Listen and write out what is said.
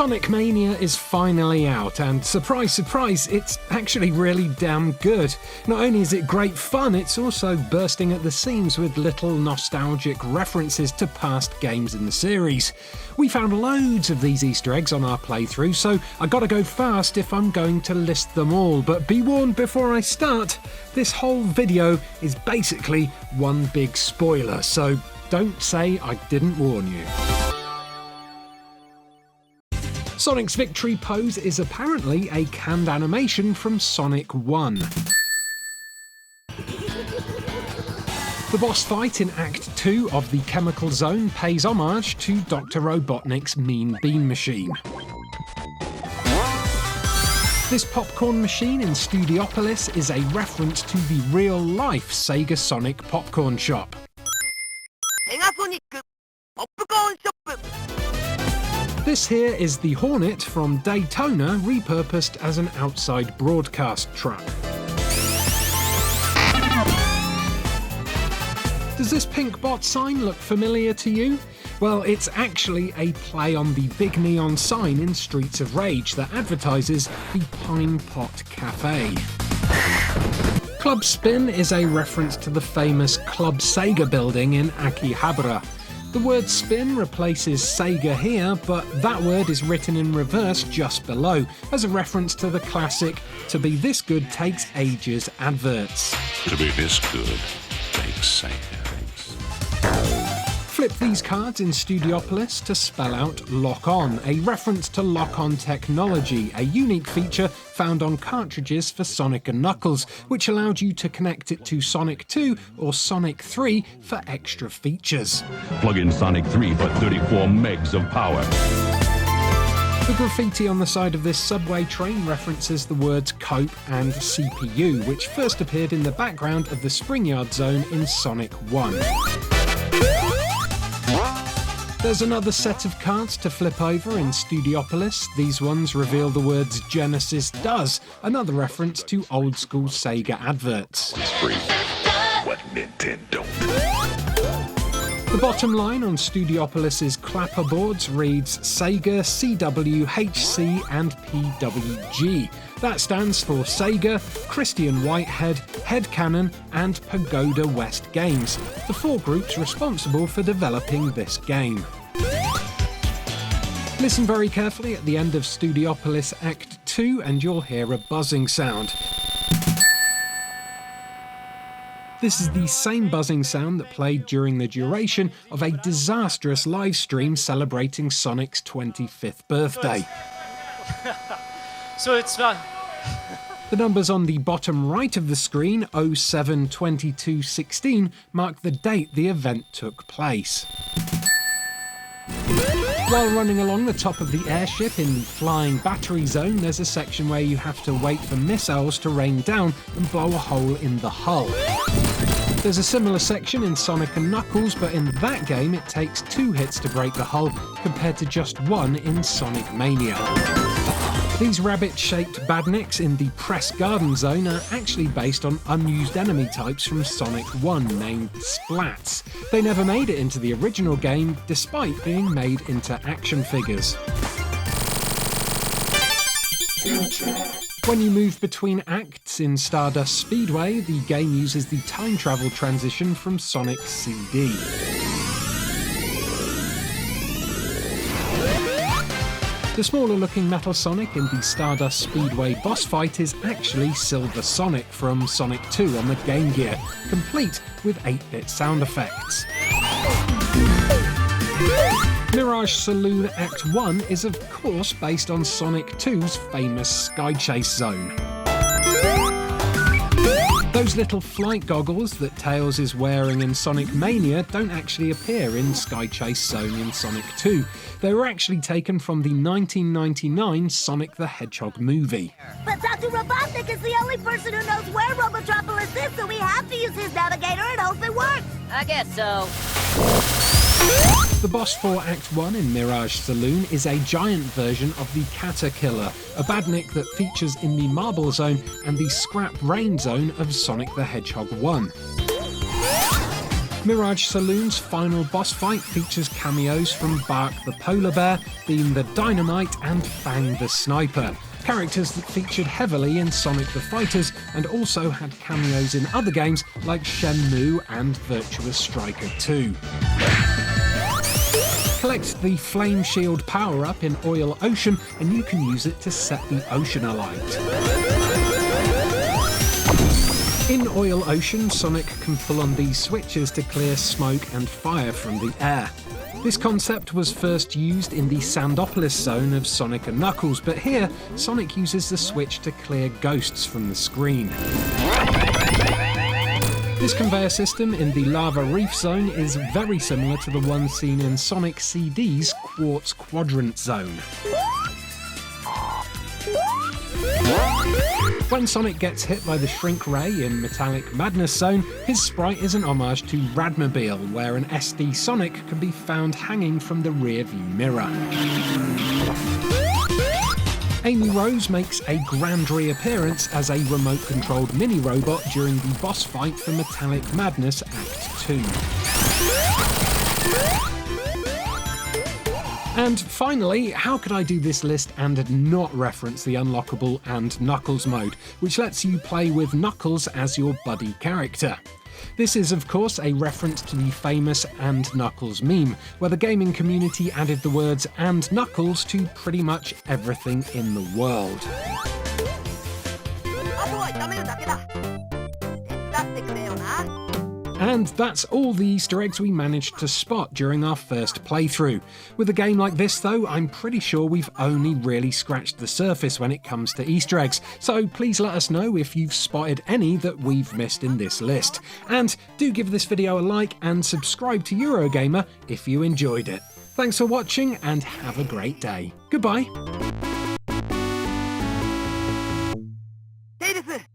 Sonic Mania is finally out, and surprise, surprise, it's actually really damn good. Not only is it great fun, it's also bursting at the seams with little nostalgic references to past games in the series. We found loads of these Easter eggs on our playthrough, so I gotta go fast if I'm going to list them all, but be warned before I start, this whole video is basically one big spoiler, so don't say I didn't warn you. Sonic's victory pose is apparently a canned animation from Sonic 1. The boss fight in Act 2 of the Chemical Zone pays homage to Dr. Robotnik's Mean Bean Machine. This popcorn machine in Studiopolis is a reference to the real-life Sega Sonic popcorn shop. This here is the Hornet from Daytona, repurposed as an outside broadcast truck. Does this pink bot sign look familiar to you? Well, it's actually a play on the big neon sign in Streets of Rage that advertises the Pine Pot Cafe. Club Spin is a reference to the famous Club Sega building in Akihabara. The word spin replaces Sega here, but that word is written in reverse just below, as a reference to the classic "To be this good takes ages" adverts. To be this good takes Sega. Flip these cards in Studiopolis to spell out Lock On, a reference to lock-on technology, a unique feature found on cartridges for Sonic & Knuckles, which allowed you to connect it to Sonic 2 or Sonic 3 for extra features. Plug in Sonic 3 for 34 megs of power. The graffiti on the side of this subway train references the words cope and CPU, which first appeared in the background of the Springyard Zone in Sonic 1. There's another set of cards to flip over in Studiopolis. These ones reveal the words Genesis Does, another reference to old-school Sega adverts. It's free. What Nintendo? The bottom line on Studiopolis's clapperboards reads Sega, CW, HC and PWG. That stands for Sega, Christian Whitehead, Headcanon and Pagoda West Games, the four groups responsible for developing this game. Listen very carefully at the end of Studiopolis Act 2 and you'll hear a buzzing sound. This is the same buzzing sound that played during the duration of a disastrous live stream celebrating Sonic's 25th birthday. So it's not. The numbers on the bottom right of the screen, 072216, mark the date the event took place. While running along the top of the airship in the flying battery zone, there's a section where you have to wait for missiles to rain down and blow a hole in the hull. There's a similar section in Sonic & Knuckles, but in that game it takes 2 hits to break the hull, compared to just 1 in Sonic Mania. These rabbit-shaped badniks in the Press Garden Zone are actually based on unused enemy types from Sonic 1 named Splats. They never made it into the original game, despite being made into action figures. When you move between acts in Stardust Speedway, the game uses the time travel transition from Sonic CD. The smaller looking Metal Sonic in the Stardust Speedway boss fight is actually Silver Sonic from Sonic 2 on the Game Gear, complete with 8-bit sound effects. Mirage Saloon Act 1 is of course based on Sonic 2's famous Sky Chase Zone. Those little flight goggles that Tails is wearing in Sonic Mania don't actually appear in Sky Chase Zone in Sonic 2. They were actually taken from the 1999 Sonic the Hedgehog movie. But Dr. Robotnik is the only person who knows where Robotropolis is, so we have to use his navigator and hope it works. I guess so. The boss for Act 1 in Mirage Saloon is a giant version of the Caterkiller, a badnik that features in the Marble Zone and the Scrap Rain Zone of Sonic the Hedgehog 1. Mirage Saloon's final boss fight features cameos from Bark the Polar Bear, Beam the Dynamite, and Fang the Sniper. Characters that featured heavily in Sonic the Fighters and also had cameos in other games like Shenmue and Virtua Striker 2. Collect the Flame Shield power-up in Oil Ocean and you can use it to set the ocean alight. In Oil Ocean, Sonic can pull on these switches to clear smoke and fire from the air. This concept was first used in the Sandopolis zone of Sonic & Knuckles, but here, Sonic uses the switch to clear ghosts from the screen. This conveyor system in the Lava Reef zone is very similar to the one seen in Sonic CD's Quartz Quadrant zone. When Sonic gets hit by the Shrink Ray in Metallic Madness Zone, his sprite is an homage to Radmobile, where an SD Sonic can be found hanging from the rear view mirror. Amy Rose makes a grand reappearance as a remote-controlled mini-robot during the boss fight for Metallic Madness Act 2. And finally, how could I do this list and not reference the unlockable and Knuckles mode, which lets you play with Knuckles as your buddy character? This is, of course, a reference to the famous And Knuckles meme, where the gaming community added the words And Knuckles to pretty much everything in the world. And that's all the Easter eggs we managed to spot during our first playthrough. With a game like this though, I'm pretty sure we've only really scratched the surface when it comes to Easter eggs, so please let us know if you've spotted any that we've missed in this list. And do give this video a like and subscribe to Eurogamer if you enjoyed it. Thanks for watching and have a great day. Goodbye. テイルス